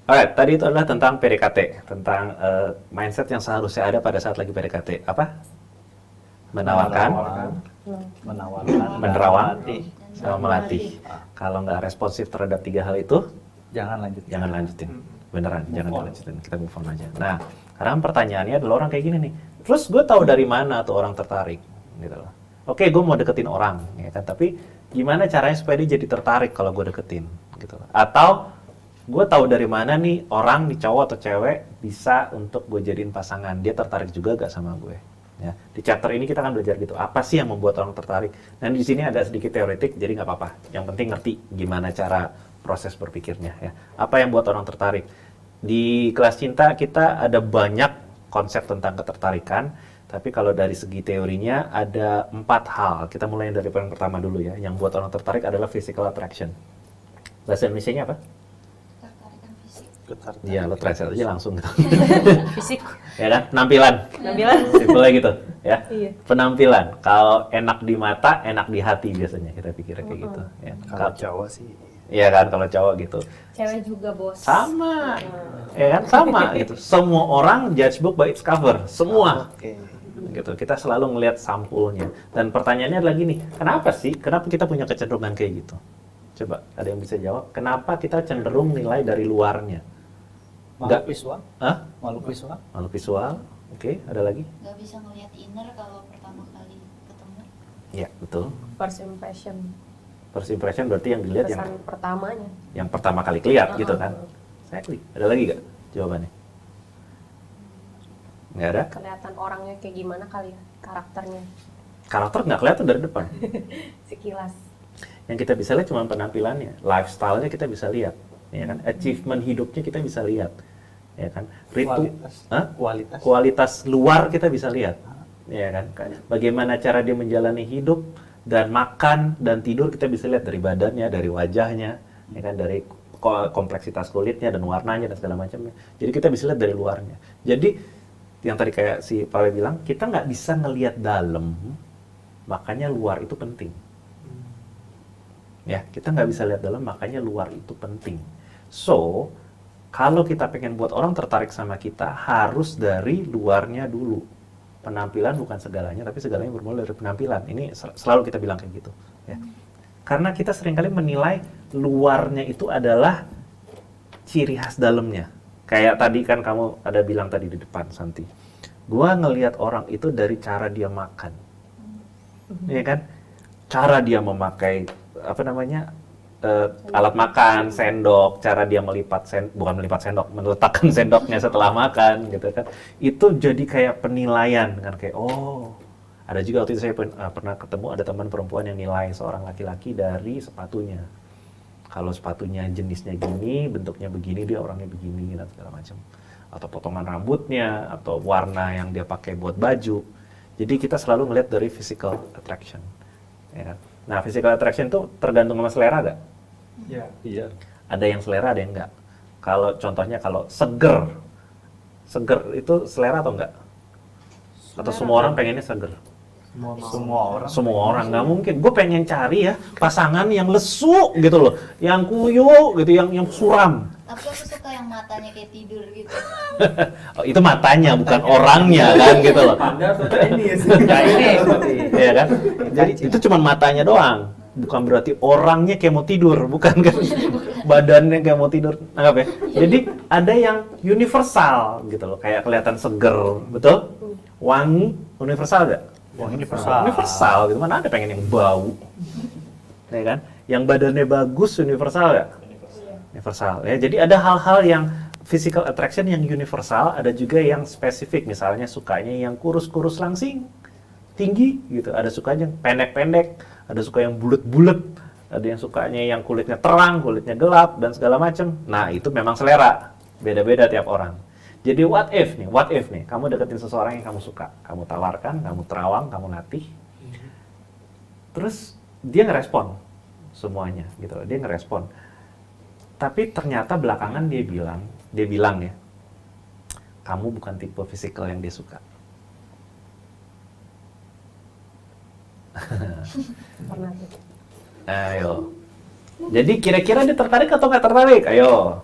Alright, tadi itu adalah tentang PDKT, tentang mindset yang seharusnya ada pada saat lagi PDKT. Apa? Menawarkan, menerawang, sama melatih. Kalau nggak responsif terhadap 3 hal itu, jangan lanjutin. Beneran, jangan dilanjutin. Kita move on aja. Nah, sekarang pertanyaannya adalah orang kayak gini nih. Terus gue tahu dari mana tuh orang tertarik, gitu loh. Oke, gue mau deketin orang, ya kan? Tapi gimana caranya supaya dia jadi tertarik kalau gue deketin, gitu loh. Atau gue tahu dari mana nih orang, nih cowok atau cewek bisa untuk gue jadiin pasangan, dia tertarik juga gak sama gue. Ya, di chapter ini kita akan belajar gitu, apa sih yang membuat orang tertarik. Dan di sini ada sedikit teoretik, jadi nggak apa-apa. Yang penting ngerti gimana cara proses berpikirnya. Ya. Apa yang buat orang tertarik? Di kelas cinta kita ada banyak konsep tentang ketertarikan, tapi kalau dari segi teorinya ada 4 hal. Kita mulai dari yang pertama dulu ya. Yang buat orang tertarik adalah physical attraction. Bahasa Indonesianya apa? Iya, lo translate aja langsung gitu. Fisik. Ya kan? Penampilan. Simpelnya gitu, ya. Iya. Penampilan. Kalau enak di mata, enak di hati biasanya kita pikirnya kayak gitu. Ya. Kalau cowok sih. Iya kan, kalau cowok gitu. Cewek juga, Bos. Sama. Ya kan, sama gitu. Semua orang judge book by its cover. Semua. Gitu. Kita selalu ngelihat sampulnya. Dan pertanyaannya adalah gini, kenapa sih? Kenapa kita punya kecenderungan kayak gitu? Coba, ada yang bisa jawab? Kenapa kita cenderung nilai dari luarnya? Makhluk visual? Hah? Makhluk visual? Makhluk visual. Oke, ada lagi? Nggak bisa ngelihat inner kalau pertama kali ketemu. Iya, betul. First impression. First impression berarti yang dilihat yang Kesan pertamanya. yang pertama kali lihat gitu kan. Exactly. Ada lagi nggak jawabannya? Nggak ada? Kelihatan orangnya kayak gimana kali ya, karakternya. Karakter nggak kelihatan dari depan. Sekilas. Yang kita bisa lihat cuma penampilannya, lifestyle-nya kita bisa lihat, ya kan? Achievement hidupnya kita bisa lihat, ya kan? Kualitas luar kita bisa lihat, ya kan? Bagaimana cara dia menjalani hidup dan makan dan tidur kita bisa lihat dari badannya, dari wajahnya, ya kan? Dari kompleksitas kulitnya dan warnanya dan segala macamnya. Jadi kita bisa lihat dari luarnya. Jadi yang tadi kayak si Pawe bilang, kita nggak bisa ngelihat dalam, makanya luar itu penting. Ya, kita nggak bisa lihat dalam, makanya luar itu penting. So, kalau kita pengen buat orang tertarik sama kita, harus dari luarnya dulu. Penampilan bukan segalanya, tapi segalanya bermula dari penampilan. Ini selalu kita bilang kayak gitu. Ya. Karena kita seringkali menilai luarnya itu adalah ciri khas dalamnya. Kayak tadi kan kamu ada bilang tadi di depan, Santi. Gua ngelihat orang itu dari cara dia makan. Ya kan? Cara dia memakai alat makan, sendok, cara dia meletakkan sendoknya setelah makan, gitu kan. Itu jadi kayak penilaian, kan kayak ada juga waktu itu saya pernah ketemu ada teman perempuan yang nilai seorang laki-laki dari sepatunya. Kalau sepatunya jenisnya gini, bentuknya begini, dia orangnya begini, dan segala macam. Atau potongan rambutnya, atau warna yang dia pakai buat baju. Jadi kita selalu ngelihat dari physical attraction. Ya kan? Nah, physical attraction itu tergantung sama selera nggak? Iya. Ada yang selera, ada yang nggak. Kalau contohnya kalau seger itu selera atau enggak? Atau semua orang pengennya seger? Semua orang nggak mungkin. Gue pengen cari ya pasangan yang lesu gitu loh, yang kuyu gitu, yang suram. Tapi aku suka yang matanya kayak tidur gitu. Oh, itu matanya, bukan orangnya kan gitu loh. Anda atau Chinese? Ya kan? Jadi itu cuma matanya doang. Bukan berarti orangnya kayak mau tidur, bukan kan? Badannya kayak mau tidur, anggap ya. Jadi ada yang universal gitu loh, kayak kelihatan seger, betul? Wangi, universal nggak? Universal gitu, mana ada pengen yang bau, ya kan? Yang badannya bagus, universal nggak? Universal, ya. Jadi ada hal-hal yang physical attraction yang universal, ada juga yang spesifik, misalnya sukanya yang kurus-kurus langsing, tinggi gitu, ada sukanya yang pendek-pendek, ada suka yang bulet-bulet, ada yang sukanya yang kulitnya terang, kulitnya gelap, dan segala macam. Nah, itu memang selera, beda-beda tiap orang. Jadi what if nih, kamu deketin seseorang yang kamu suka, kamu tawarkan, kamu terawang, kamu latih, terus dia ngerespon semuanya gitu, dia ngerespon. Tapi ternyata belakangan dia bilang ya, kamu bukan tipe fisikal yang dia suka. Pernah gitu. Ayo. Jadi kira-kira dia tertarik atau nggak tertarik? Ayo.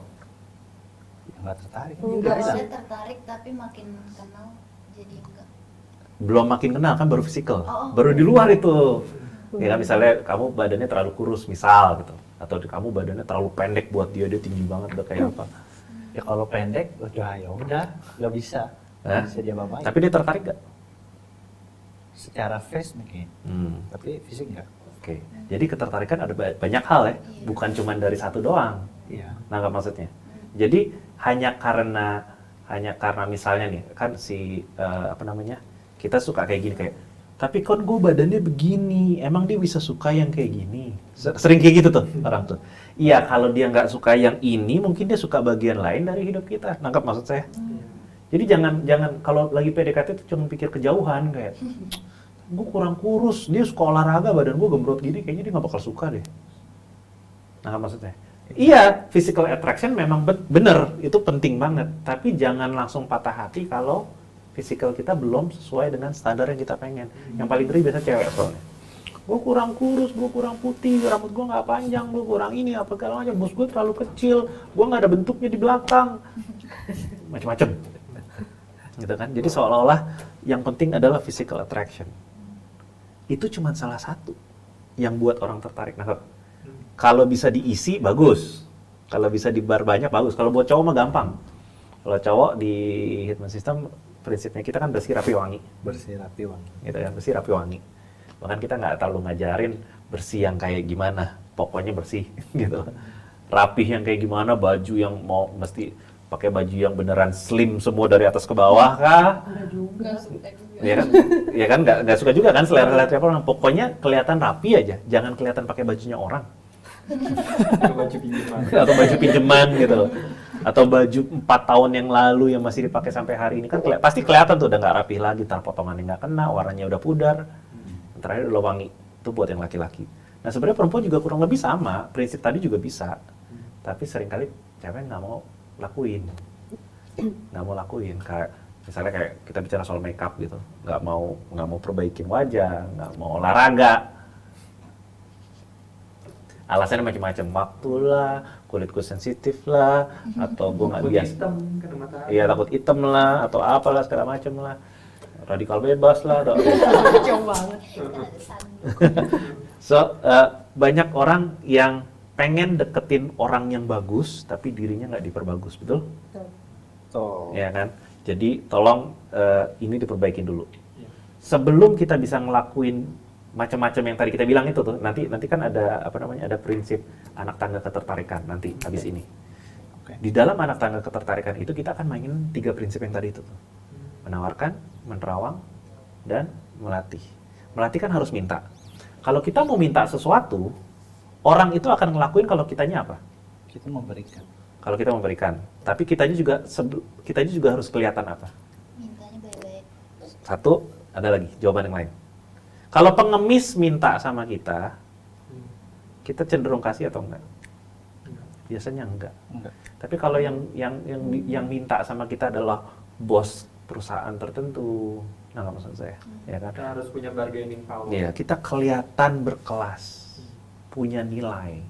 Nggak tertarik. Enggak. Saya tertarik tapi makin kenal jadi enggak. Belum makin kenal kan baru fisikal. Oh. Baru di luar itu. Ya kan, misalnya kamu badannya terlalu kurus misal gitu. Atau kamu badannya terlalu pendek buat dia tinggi banget udah kayak apa. Ya kalau pendek, ya udah, nggak bisa. Hah? Nggak bisa dia bapak. Tapi dia tertarik nggak? Secara face mungkin, tapi fisik nggak. Oke. Jadi ketertarikan ada banyak hal ya. Bukan cuma dari satu doang. Iya. Nangkap maksudnya? Jadi hanya karena misalnya nih kan kita suka kayak gini kayak, tapi kan gue badannya begini, emang dia bisa suka yang kayak gini? Sering kayak gitu tuh orang tuh. Iya, kalau dia nggak suka yang ini, mungkin dia suka bagian lain dari hidup kita. Nangkap maksud saya? Jadi jangan kalau lagi PDKT tuh cuma pikir kejauhan kayak, gue kurang kurus, dia suka olahraga, badan gue gembrot gini, kayaknya dia nggak bakal suka deh. Nangkap maksudnya? Iya, physical attraction memang bener, itu penting banget. Tapi jangan langsung patah hati kalau physical kita belum sesuai dengan standar yang kita pengen. Yang paling ngeri biasa cewek soalnya. Gue kurang kurus, gue kurang putih, rambut gue nggak panjang, gue kurang ini, apa segala macam. Bos gue terlalu kecil, gue nggak ada bentuknya di belakang. Macam-macam. Gitu kan? Jadi seolah-olah yang penting adalah physical attraction. Itu cuma salah satu yang buat orang tertarik. Nah, kalau bisa diisi, bagus. Kalau bisa dibar banyak, bagus. Kalau buat cowok mah gampang. Kalau cowok di Hitman System, prinsipnya kita kan bersih, rapi, wangi. Bersih, rapi, wangi. Gitu kan, bersih, rapi, wangi. Bahkan kita nggak terlalu ngajarin bersih yang kayak gimana. Pokoknya bersih, gitu. Rapih yang kayak gimana, baju yang mau mesti pakai baju yang beneran slim semua dari atas ke bawah kah? Enggak suka juga. Ya kan nggak suka juga kan selera tiap orang. Pokoknya kelihatan rapi aja, jangan kelihatan pakai bajunya orang. Atau baju pinjaman. Atau baju pinjaman gitu loh. Atau baju 4 tahun yang lalu yang masih dipakai sampai hari ini kan pasti kelihatan tuh udah nggak rapi lagi, ntar potongannya nggak kena, warnanya udah pudar. Terakhir udah wangi. Itu buat yang laki-laki. Nah sebenarnya perempuan juga kurang lebih sama, prinsip tadi juga bisa. Tapi seringkali cewek nggak mau lakuin. Kayak misalnya kayak kita bicara soal makeup gitu, nggak mau perbaikin wajah, nggak mau olahraga. Alasannya macam-macam, waktu lah, kulitku sensitif lah, atau gue nggak biasa, iya takut hitam lah, atau apalah segala macam lah, radikal bebas lah. Jauh banget. So banyak orang yang pengen deketin orang yang bagus, tapi dirinya nggak diperbagus, betul? Oh. Ya kan? Jadi tolong ini diperbaikin dulu. Sebelum kita bisa ngelakuin macam-macam yang tadi kita bilang itu tuh, nanti kan ada ada prinsip anak tangga ketertarikan nanti habis ini. Oke. Di dalam anak tangga ketertarikan itu kita akan mainin 3 prinsip yang tadi itu tuh. Menawarkan, menerawang, dan melatih. Melatih kan harus minta. Kalau kita mau minta sesuatu, orang itu akan ngelakuin kalau kitanya apa? Kita memberikan. Kalau kita memberikan. Tapi kitanya juga harus kelihatan apa? Mintanya baik-baik. Satu, ada lagi jawaban yang lain. Kalau pengemis minta sama kita cenderung kasih atau enggak? Biasanya enggak. Tapi kalau yang minta sama kita adalah bos perusahaan tertentu, nggak maksud saya, ya kan? Kita harus punya bargaining power. Iya, kita kelihatan berkelas, punya nilai.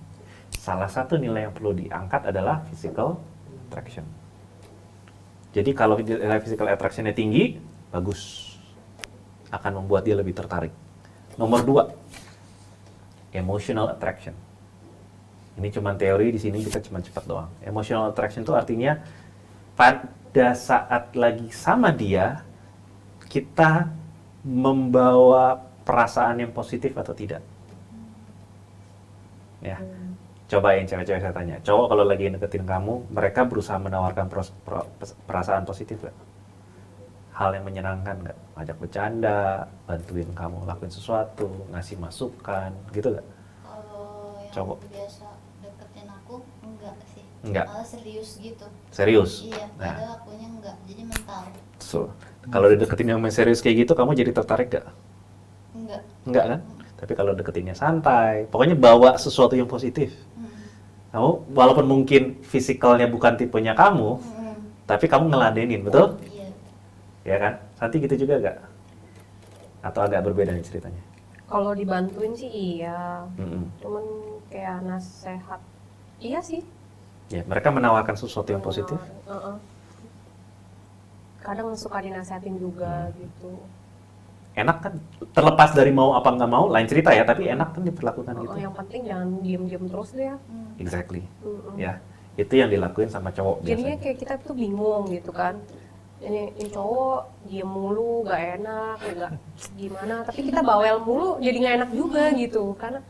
Salah satu nilai yang perlu diangkat adalah physical attraction. Jadi kalau nilai physical attraction-nya tinggi, bagus. Akan membuat dia lebih tertarik. Nomor 2, emotional attraction. Ini cuma teori, di sini kita cuma cepat doang. Emotional attraction itu artinya pada saat lagi sama dia, kita membawa perasaan yang positif atau tidak. Ya. Cobain cewek-cewek saya tanya. Cowok kalau lagi deketin kamu, mereka berusaha menawarkan perasaan positif gak? Hal yang menyenangkan nggak? Ajak bercanda, bantuin kamu lakuin sesuatu, ngasih masukan, gitu nggak? Kalau yang Cowok. biasa deketin aku, enggak sih. Enggak. Malah serius gitu. Serius? Iya, Nah, padahal akunya enggak. Jadi mental. so, kalau dideketin yang main serius kayak gitu, kamu jadi tertarik nggak? Enggak. Enggak kan? Tapi kalau deketinnya santai, pokoknya bawa sesuatu yang positif. Kamu, walaupun mungkin fisikalnya bukan tipenya kamu, tapi kamu ngeladenin, betul? Iya. Ya kan? Santi gitu juga nggak? Atau agak berbeda nih ceritanya? Kalau dibantuin sih iya, Mm-mm. cuman kayak nasehat, iya sih. Ya, mereka menawarkan sesuatu yang positif. Heeh. Kadang suka dinasehatin juga gitu. Enak kan, terlepas dari mau apa nggak mau, lain cerita ya, tapi enak kan diperlakukan gitu. Yang penting jangan diem-diem terus deh ya. Exactly. Mm-mm. Ya, itu yang dilakuin sama cowok Jadinya biasanya. kayak kita tuh bingung gitu kan. Ini cowok diem mulu, gak enak, gak gimana. Tapi kita bawel mulu, jadi gak enak juga gitu. Karena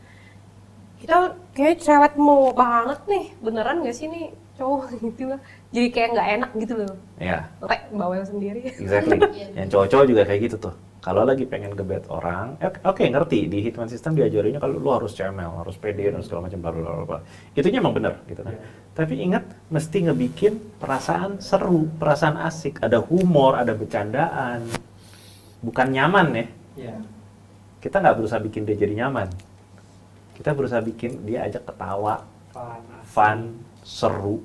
kita kayak cewek mau banget nih, beneran gak sih nih cowok gitu lah. Jadi kayak gak enak gitu loh. Ya, Kayak bawel sendiri. exactly. Yang cowok-cowok juga kayak gitu tuh. Kalau lagi pengen gebet orang, oke, ngerti di Hitman System diajarinnya kalau lu harus cemel, harus pede dan segala macam bla bla bla bla. Itunya emang bener gitu kan. Tapi ingat mesti ngebikin perasaan seru, perasaan asik, ada humor, ada bercandaan. Bukan nyaman ya. Iya. Kita nggak berusaha bikin dia jadi nyaman. Kita berusaha bikin dia ajak ketawa, fun, seru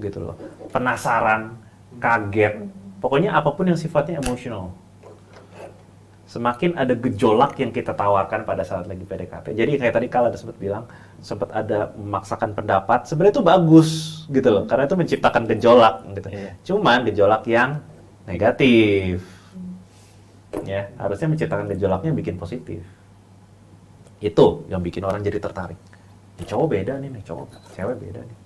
gitu loh. Penasaran, kaget. Pokoknya apapun yang sifatnya emosional. Semakin ada gejolak yang kita tawarkan pada saat lagi PDKT. Jadi kayak tadi Kala sempat bilang, sempat ada memaksakan pendapat, sebenarnya itu bagus gitu loh, karena itu menciptakan gejolak gitu. Iya. Cuman gejolak yang negatif. Ya, harusnya menciptakan gejolaknya yang bikin positif. Itu yang bikin orang jadi tertarik. Nih cowok beda nih, cewek beda nih.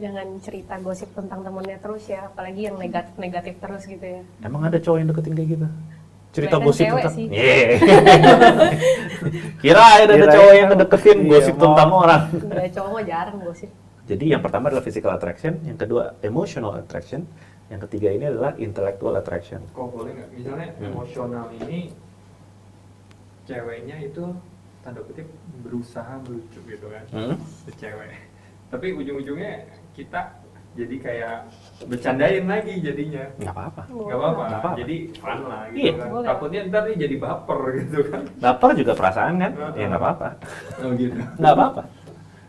Jangan cerita gosip tentang temennya terus ya, apalagi yang negatif-negatif terus gitu ya. Emang ada cowok yang deketin kayak gitu? Cerita Kebanyakan gosip cewek tentang sih. Kirain ada Kirain cowok yang kan, ngedeketin iya, gosip mau. tentang orang. Enggak, cowok mah jarang gosip. Jadi yang pertama adalah physical attraction, yang kedua emotional attraction, yang ketiga ini adalah intellectual attraction. Kok boleh nggak? Misalnya emosional ini ceweknya itu tanda kutip berusaha melucu gitu kan, si cewek. Tapi ujung-ujungnya kita jadi kayak bercandain lagi jadinya. Nggak apa-apa. Nggak apa-apa. Nggak apa-apa. Jadi fun lah gitu Iya. kan. Boleh. Takutnya ntar dia jadi baper gitu kan. Baper juga perasaan kan? Ya nggak apa-apa. Oh gitu. Nggak apa-apa.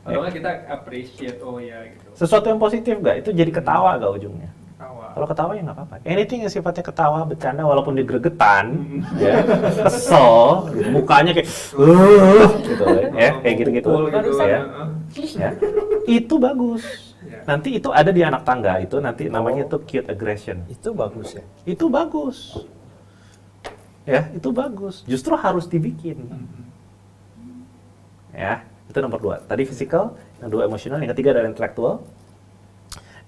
Kalau nggak kita appreciate, oh ya gitu. Sesuatu yang positif nggak? Itu jadi ketawa nggak ujungnya? Tawa. Kalau ketawa ya nggak apa-apa. Anything yang sifatnya ketawa, bercanda, walaupun dia gregetan, ya, kesel, gitu, mukanya kayak, gitu, ya, kayak gitu-gitu, Pukul gitu Barusan. ya, ya, itu bagus. Ya. Nanti itu ada di anak tangga itu, nanti namanya itu cute aggression. Itu bagus ya. Itu bagus, ya, itu bagus. Justru harus dibikin, ya. Itu nomor 2. Tadi physical, yang 2 emosional, yang ketiga adalah intellectual.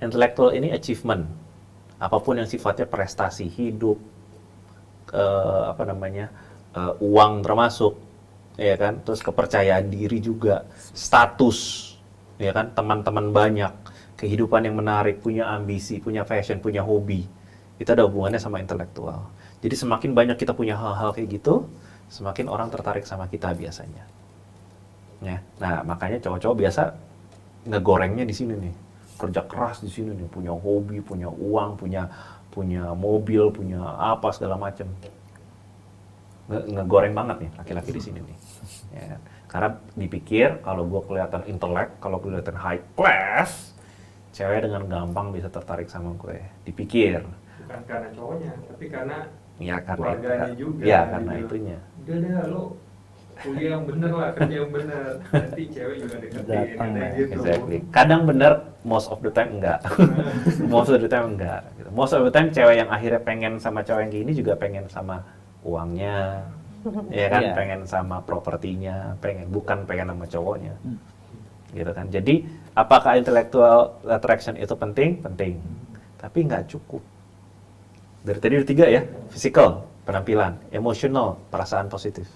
Intellectual ini achievement, apapun yang sifatnya prestasi hidup, uang termasuk, ya kan, terus kepercayaan diri juga, status, ya kan, teman-teman banyak, kehidupan yang menarik, punya ambisi, punya passion, punya hobi, itu ada hubungannya sama intelektual. Jadi semakin banyak kita punya hal-hal kayak gitu, semakin orang tertarik sama kita biasanya. Ya, nah makanya cowok-cowok biasa ngegorengnya di sini nih, kerja keras di sini nih, punya hobi, punya uang, punya mobil, punya apa segala macam. Ngegoreng banget nih laki-laki di sini nih. Ya, kan? Karena dipikir kalau gue kelihatan intelek, kalau kelihatan high class, cewek dengan gampang bisa tertarik sama gue. Dipikir. Bukan karena cowoknya, tapi karena Ya karena keluarganya juga. Ya karena gitu. itunya. Udah dah lo kuliah yang bener lah, kerja yang bener. Nanti cewek juga deketin, Datang kayak lah. gitu. Exactly. Kadang bener, most of the time enggak. Most of the time enggak. Gitu. Most of the time cewek yang akhirnya pengen sama cowok yang gini juga pengen sama uangnya, ya kan, Iya. pengen sama propertinya, bukan pengen sama cowoknya, gitu kan. Jadi apakah intellectual attraction itu penting? Penting, tapi nggak cukup. Dari tadi ada 3 ya, physical, penampilan, emotional, perasaan positif.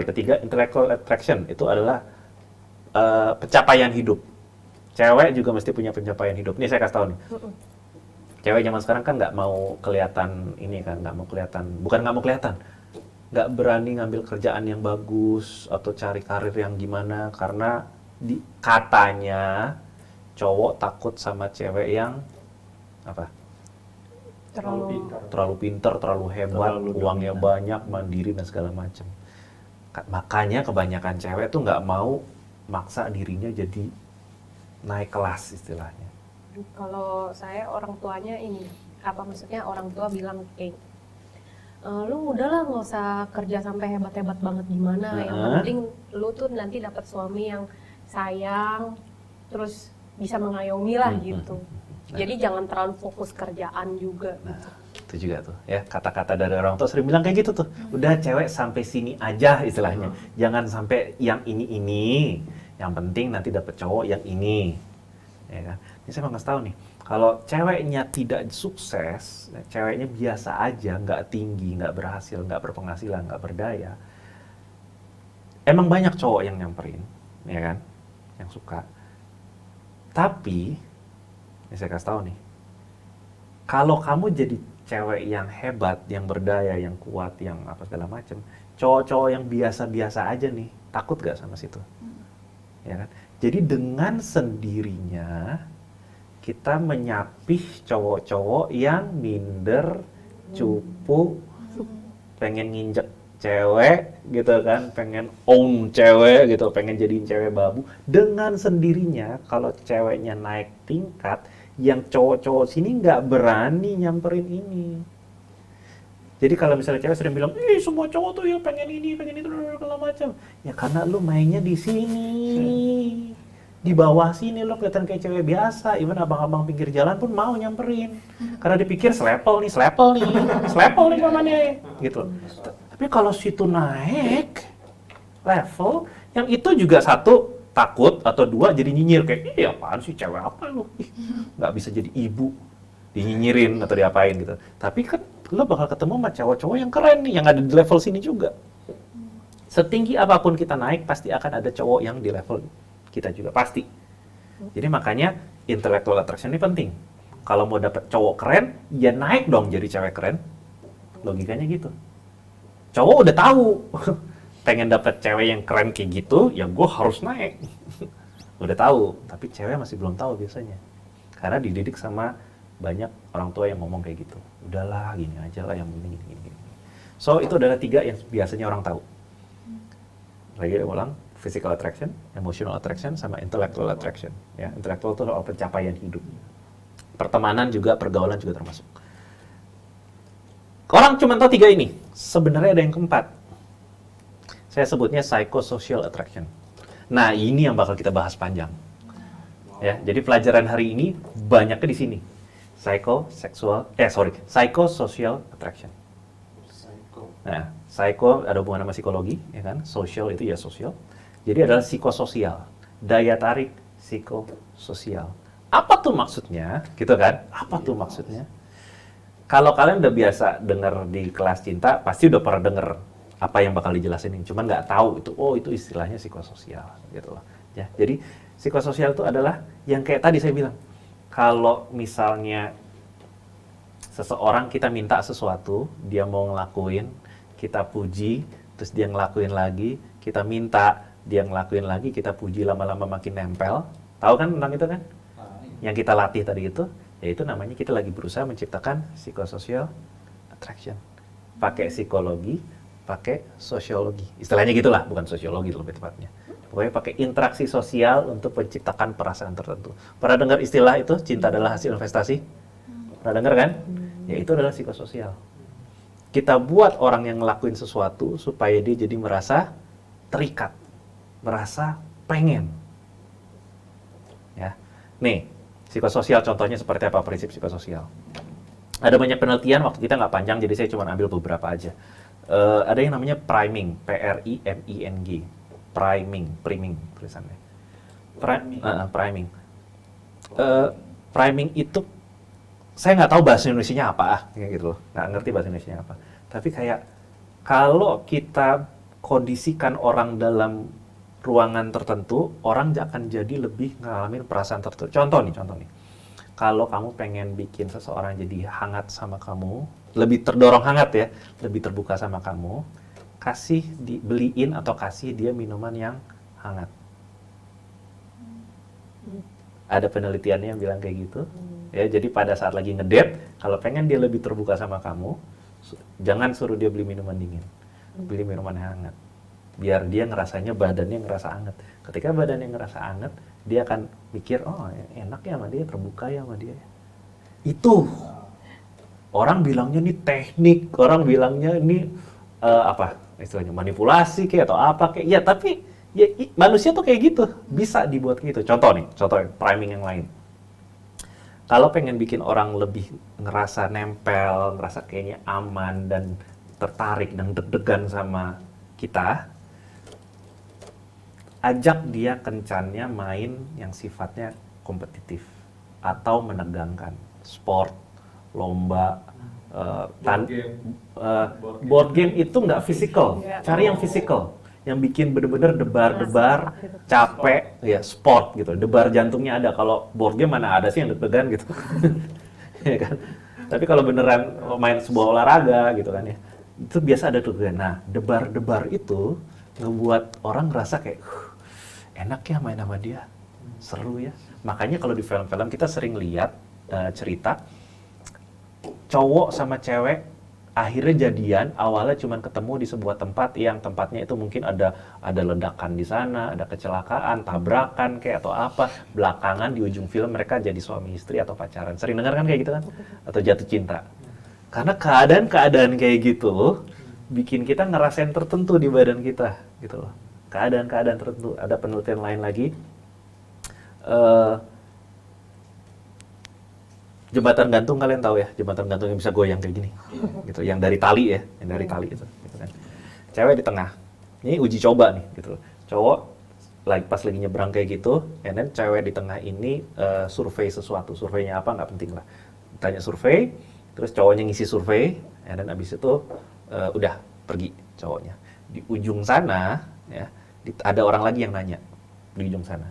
Ketiga, intellectual attraction itu adalah pencapaian hidup. Cewek juga mesti punya pencapaian hidup. Nih saya kasih tahu nih. Cewek zaman sekarang kan nggak mau kelihatan ini kan, nggak berani ngambil kerjaan yang bagus atau cari karir yang gimana karena katanya cowok takut sama cewek yang apa? Terlalu pintar, terlalu hebat, Terlalu uangnya dominan. banyak, mandiri dan segala macam. Makanya kebanyakan cewek tuh nggak mau maksa dirinya jadi naik kelas istilahnya. Kalau saya orang tuanya ini, apa maksudnya orang tua bilang kayak lu udahlah nggak usah kerja sampai hebat-hebat banget gimana, yang penting lu tuh nanti dapat suami yang sayang, terus bisa mengayomi lah gitu. Jadi jangan terlalu fokus kerjaan juga. Itu juga tuh ya, kata-kata dari orang tua sering bilang kayak gitu tuh. Udah cewek sampai sini aja istilahnya. Jangan sampai yang ini. Yang penting nanti dapet cowok yang ini. Ya kan? Ini saya mau ngasih tahu nih. Kalau ceweknya tidak sukses, ceweknya biasa aja, nggak tinggi, nggak berhasil, nggak berpenghasilan, nggak berdaya. Emang banyak cowok yang nyamperin, ya kan? Yang suka. Tapi, ini saya kasih tahu nih. Kalau kamu jadi cewek yang hebat, yang berdaya, yang kuat, yang apa segala macem, cowok-cowok yang biasa-biasa aja nih, takut gak sama situ? Ya kan? Jadi dengan sendirinya kita menyapih cowok-cowok yang minder, cupu, pengen nginjek cewek gitu kan, pengen own cewek gitu, pengen jadiin cewek babu. Dengan sendirinya kalau ceweknya naik tingkat, yang cowok-cowok sini nggak berani nyamperin ini. Jadi kalau misalnya cewek sering bilang, semua cowok tuh ya pengen ini, pengen itu, segala macam. Ya karena lu mainnya di sini. Di bawah sini lo kelihatan kayak cewek biasa, even abang-abang pinggir jalan pun mau nyamperin. Karena dipikir slepel nih mamanya, gitu. Tapi kalau situ naik level, yang itu juga satu takut atau dua jadi nyinyir kayak, apaan sih cewek apa lo? Nggak bisa jadi ibu, dinyinyirin atau diapain gitu. Tapi kan lo bakal ketemu sama cowok-cowok yang keren nih, yang ada di level sini juga. Setinggi apapun kita naik, pasti akan ada cowok yang di level kita juga, pasti. Jadi makanya intellectual attraction ini penting. Kalau mau dapet cowok keren, ya naik dong jadi cewek keren. Logikanya gitu. Cowok udah tahu, pengen dapet cewek yang keren kayak gitu, ya gue harus naik. Udah tahu, tapi cewek masih belum tahu biasanya. Karena dididik sama banyak orang tua yang ngomong kayak gitu. Udahlah, gini aja lah yang penting gini. So, itu adalah 3 yang biasanya orang tahu. Lagi ulang. Physical attraction, emotional attraction, sama intellectual attraction. Ya, intellectual itu soal pencapaian hidup. Pertemanan juga, pergaulan juga termasuk. Orang cuma tahu 3 ini. Sebenarnya ada yang keempat. Saya sebutnya psychosocial attraction. Nah, ini yang bakal kita bahas panjang. Ya, jadi pelajaran hari ini banyaknya di sini. Psychosocial attraction. Nah, psycho ada hubungan sama psikologi, ya kan? Social itu ya sosial. Jadi adalah psikososial, daya tarik psikososial. Apa tuh maksudnya? Gitu kan? Apa tuh maksudnya? Kalau kalian udah biasa dengar di kelas cinta, pasti udah pernah dengar apa yang bakal dijelasin. Cuman nggak tahu itu istilahnya psikososial, gitu loh. Ya, jadi psikososial itu adalah yang kayak tadi saya bilang. Kalau misalnya seseorang kita minta sesuatu, dia mau ngelakuin, kita puji, terus dia ngelakuin lagi, kita minta, dia ngelakuin lagi, kita puji, lama-lama makin nempel. Tahu kan tentang itu kan? Yang kita latih tadi itu, yaitu namanya kita lagi berusaha menciptakan psychosocial attraction. Pakai psikologi, pakai sosiologi. Istilahnya gitulah, bukan sosiologi lebih tepatnya. Pokoknya pakai interaksi sosial untuk menciptakan perasaan tertentu. Pernah dengar istilah itu, cinta adalah hasil investasi? Pernah dengar kan? Ya itu adalah psikososial. Kita buat orang yang ngelakuin sesuatu supaya dia jadi merasa terikat, merasa pengen. Ya. Nih, psikososial contohnya seperti apa prinsip psikososial? Ada banyak penelitian, waktu kita nggak panjang, jadi saya cuma ambil beberapa aja. Ada yang namanya priming, P-R-I-M-I-N-G. Priming tulisannya. Priming. Priming itu, saya nggak tahu bahasa Indonesianya apa, kayak gitu loh. Nggak ngerti bahasa Indonesianya apa. Tapi kayak, kalau kita kondisikan orang dalam ruangan tertentu, orang akan jadi lebih ngalamin perasaan tertentu. Contoh nih. Kalau kamu pengen bikin seseorang jadi hangat sama kamu, lebih terdorong hangat ya, lebih terbuka sama kamu, beliin atau kasih dia minuman yang hangat. Ada penelitiannya yang bilang kayak gitu. Ya, jadi pada saat lagi ngedate, kalau pengen dia lebih terbuka sama kamu, jangan suruh dia beli minuman dingin, beli minuman hangat. Biar dia ngerasanya badannya ngerasa anget. Ketika badannya ngerasa anget, dia akan mikir, oh enak ya sama dia, terbuka ya sama dia. Itu Orang bilangnya ini teknik, orang bilangnya ini apa istilahnya manipulasi kayak atau apa kayak. Ya tapi ya manusia tuh kayak gitu, bisa dibuat kayak gitu. Contoh priming yang lain. Kalau pengen bikin orang lebih ngerasa nempel, ngerasa kayaknya aman dan tertarik dan deg-degan sama kita, ajak dia kencannya main yang sifatnya kompetitif atau menegangkan, sport, lomba, board game itu nggak fisikal, cari yang fisikal, yang bikin bener-bener debar-debar, capek, ya sport gitu, debar jantungnya ada. Kalau board game mana ada sih yang deg-degan gitu, ya kan? Tapi kalau beneran main sebuah olahraga gitu kan ya, itu biasa ada deg-degan. Nah, debar-debar itu ngebuat orang ngerasa kayak enak ya main sama dia, seru ya. Makanya kalau di film-film kita sering lihat cerita cowok sama cewek akhirnya jadian, awalnya cuma ketemu di sebuah tempat yang tempatnya itu mungkin ada ledakan di sana, ada kecelakaan, tabrakan kayak atau apa. Belakangan di ujung film mereka jadi suami istri atau pacaran. Sering dengar kan kayak gitu kan? Atau jatuh cinta. Karena keadaan-keadaan kayak gitu bikin kita ngerasain tertentu di badan kita gitu loh. Keadaan-keadaan tertentu. Ada penelitian lain lagi. Jembatan gantung kalian tahu ya, jembatan gantung yang bisa goyang kayak gini, gitu, yang dari tali ya, yang dari tali itu, gitu kan. Cewek di tengah, ini uji coba nih, gitu. Cowok pas lagi nyebrang kayak gitu, and then cewek di tengah ini survei sesuatu, surveinya apa nggak penting lah. Tanya survei, terus cowoknya ngisi survei, and then abis itu udah pergi cowoknya. Di ujung sana, ya, ada orang lagi yang nanya di ujung sana,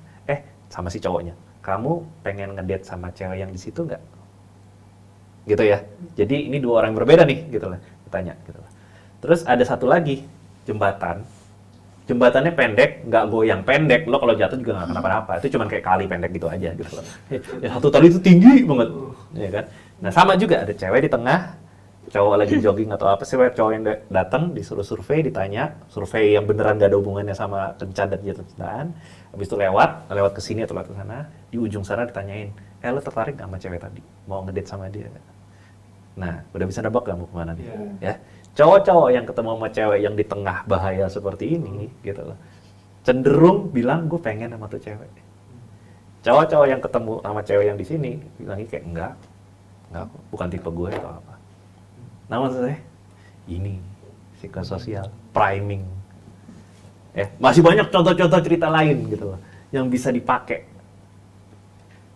sama si cowoknya, kamu pengen ngedate sama cewek yang di situ nggak? Gitu ya. Jadi ini dua orang yang berbeda nih, gitu lah. Ditanya, gitu lah. Terus ada satu lagi jembatan. Jembatannya pendek, nggak goyang, pendek. Lo kalau jatuh juga nggak kenapa-napa. Itu cuma kayak kali pendek gitu aja, gitu loh. Ya, satu tali itu tinggi banget, ya kan. Nah sama juga ada cewek di tengah, cowok lagi jogging atau apa sih, cowok yang datang disuruh survei, ditanya, survei yang beneran nggak ada hubungannya sama kencan dan jatuh cintaan. Habis itu lewat ke sini atau lewat ke sana, di ujung sana ditanyain, lo tertarik nggak sama cewek tadi? Mau ngedate sama dia? Nah, udah bisa nebak gak mau kemana dia? Ya, cowok-cowok yang ketemu sama cewek yang di tengah bahaya seperti ini, gitu loh, cenderung bilang gue pengen sama tuh cewek. Cowok-cowok yang ketemu sama cewek yang di sini bilangnya kayak enggak, bukan tipe gue atau apa. Nah maksudnya, ini psikososial, priming. Masih banyak contoh-contoh cerita lain gitu loh, yang bisa dipakai.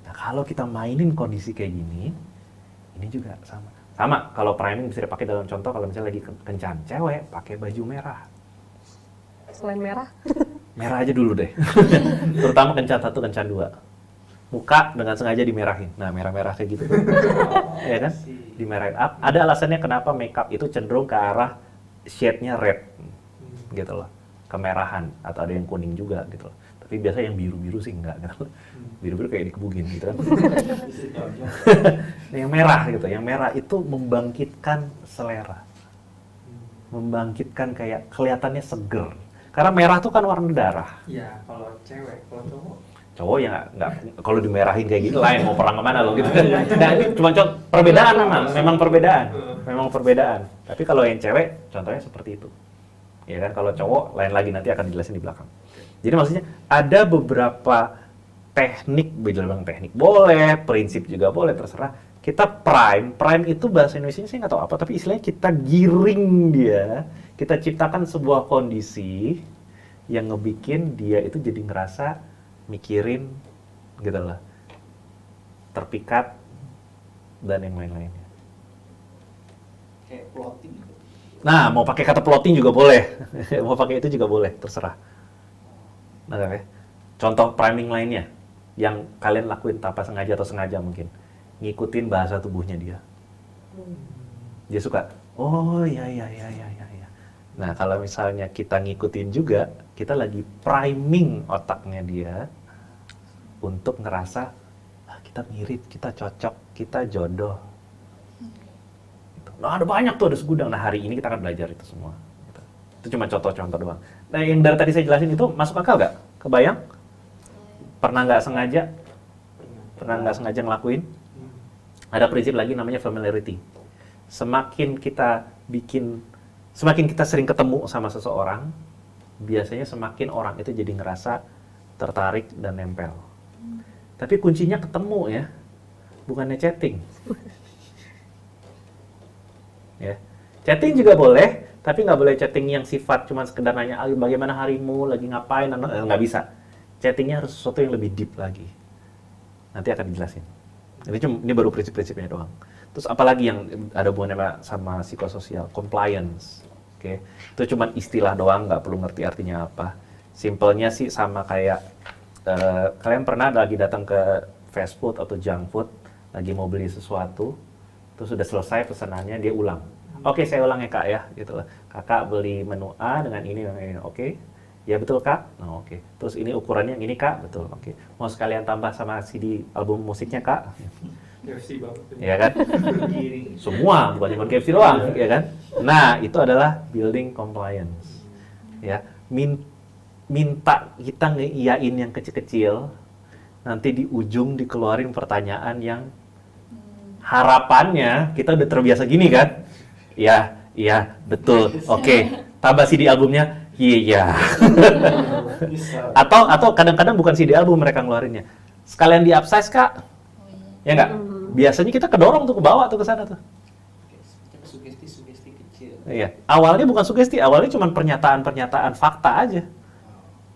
Nah kalau kita mainin kondisi kayak gini, ini juga sama. Sama, kalau priming bisa dipakai dalam contoh kalau misalnya lagi kencan, cewek pakai baju merah. Selain merah? Merah aja dulu deh. Terutama kencan 1, kencan 2. Muka dengan sengaja dimerahin. Nah, merah-merah kayak gitu. Ya kan? Dimerahin. Ada alasannya kenapa makeup itu cenderung ke arah shade-nya red. Gitu loh. Kemerahan. Atau ada yang kuning juga gitu loh. Tapi biasa yang biru-biru sih enggak gitu. Biru-biru kayak dikebugin gitu kan. Yang merah gitu. Yang merah itu membangkitkan selera. Membangkitkan kayak kelihatannya seger. Karena merah tuh kan warna darah. Iya, kalau cewek, kalau cowok? Cowok ya nggak, kalau dimerahin kayak gitu lain mau perang kemana lo gitu kan. Nah ini cuma perbedaan memang perbedaan. Tapi kalau yang cewek contohnya seperti itu. Ya kan, kalau cowok lain lagi, nanti akan dijelasin di belakang. Jadi maksudnya ada beberapa teknik, bilang teknik boleh, prinsip juga boleh, terserah. Kita prime itu bahasa Indonesia saya nggak tahu apa, tapi istilahnya kita giring dia, kita ciptakan sebuah kondisi yang ngebikin dia itu jadi ngerasa mikirin gitu lah, terpikat dan yang lain-lainnya. Kayak plotting. Nah, mau pakai kata plotting juga boleh, mau pakai itu juga boleh, terserah. Nah, ya. Contoh priming lainnya yang kalian lakuin tanpa sengaja atau sengaja mungkin, ngikutin bahasa tubuhnya dia. Dia suka, oh ya. Nah, kalau misalnya kita ngikutin juga, kita lagi priming otaknya dia untuk ngerasa kita mirip, kita cocok, kita jodoh. Gitu. Nah, ada banyak tuh, ada segudang. Nah, hari ini kita akan belajar itu semua. Gitu. Itu cuma contoh-contoh doang. Nah, yang dari tadi saya jelasin itu masuk akal nggak? Kebayang? Pernah nggak sengaja? Pernah nggak sengaja ngelakuin? Ada prinsip lagi namanya familiarity. semakin kita sering ketemu sama seseorang, biasanya semakin orang itu jadi ngerasa tertarik dan nempel. Tapi kuncinya ketemu ya, bukannya chatting. Ya, chatting juga boleh, tapi nggak boleh chatting yang sifat cuma sekedar nanya bagaimana harimu, lagi ngapain, nggak bisa. Chattingnya harus sesuatu yang lebih deep lagi. Nanti akan dijelasin. Ini baru prinsip-prinsipnya doang. Terus apalagi yang ada hubungannya sama psikososial, compliance. Oke, itu cuma istilah doang, nggak perlu ngerti artinya apa. Simpelnya sih sama kayak kalian pernah lagi datang ke fast food atau junk food, lagi mau beli sesuatu, terus sudah selesai pesanannya dia ulang. Oke, saya ulang ya kak ya, gitu lah. Kakak beli menu A dengan ini, oke. Ya betul kak, nah, oke. Terus ini ukurannya yang ini kak, betul, oke. Mau sekalian tambah sama CD album musiknya kak? KFC banget. Ya kan? Semua, bukan cuma KFC doang, ya kan? Nah, itu adalah building compliance. Ya, minta kita ngeiyain yang kecil-kecil, nanti di ujung dikeluarin pertanyaan yang harapannya kita udah terbiasa gini kan? Iya, betul, oke. Tambah CD albumnya, iya. Atau kadang-kadang bukan CD album mereka ngeluarinnya. Sekalian di upsize kak, ya nggak? Biasanya kita kedorong tuh ke bawah tuh ke sana tuh. Sugesti kecil. Iya. Awalnya bukan sugesti, awalnya cuma pernyataan-pernyataan fakta aja.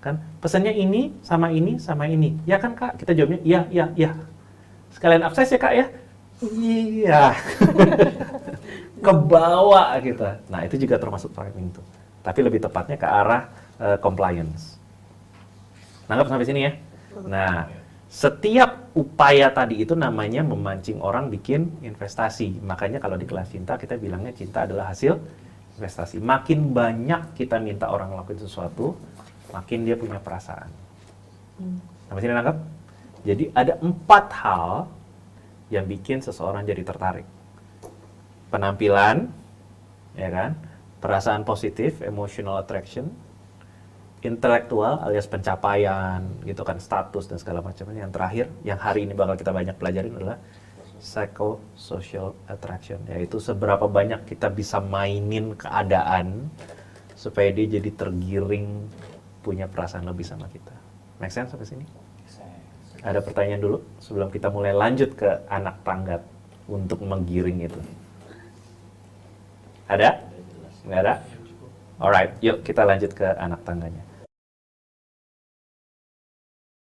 Kan? Pesannya ini sama ini sama ini. Ya kan kak? Kita jawabnya iya. Sekalian upsize ya kak ya? Iya. Ke bawah kita. Nah, itu juga termasuk framing tuh. Tapi lebih tepatnya ke arah compliance. Nangkap sampai sini ya? Nah, setiap upaya tadi itu namanya memancing orang bikin investasi. Makanya kalau di kelas cinta kita bilangnya cinta adalah hasil investasi. Makin banyak kita minta orang ngelakuin sesuatu, makin dia punya perasaan. Sampai sini nangkap? Jadi ada 4 hal yang bikin seseorang jadi tertarik. Penampilan, ya kan? Perasaan positif, emotional attraction, intelektual alias pencapaian gitu kan, status dan segala macamnya. Yang terakhir yang hari ini bakal kita banyak pelajarin adalah psychosocial attraction, yaitu seberapa banyak kita bisa mainin keadaan supaya dia jadi tergiring punya perasaan lebih sama kita. Make sense sampai sini? Ada pertanyaan dulu sebelum kita mulai lanjut ke anak tangga untuk menggiring itu. Ada? Nggak ada? Alright, yuk kita lanjut ke anak tangganya.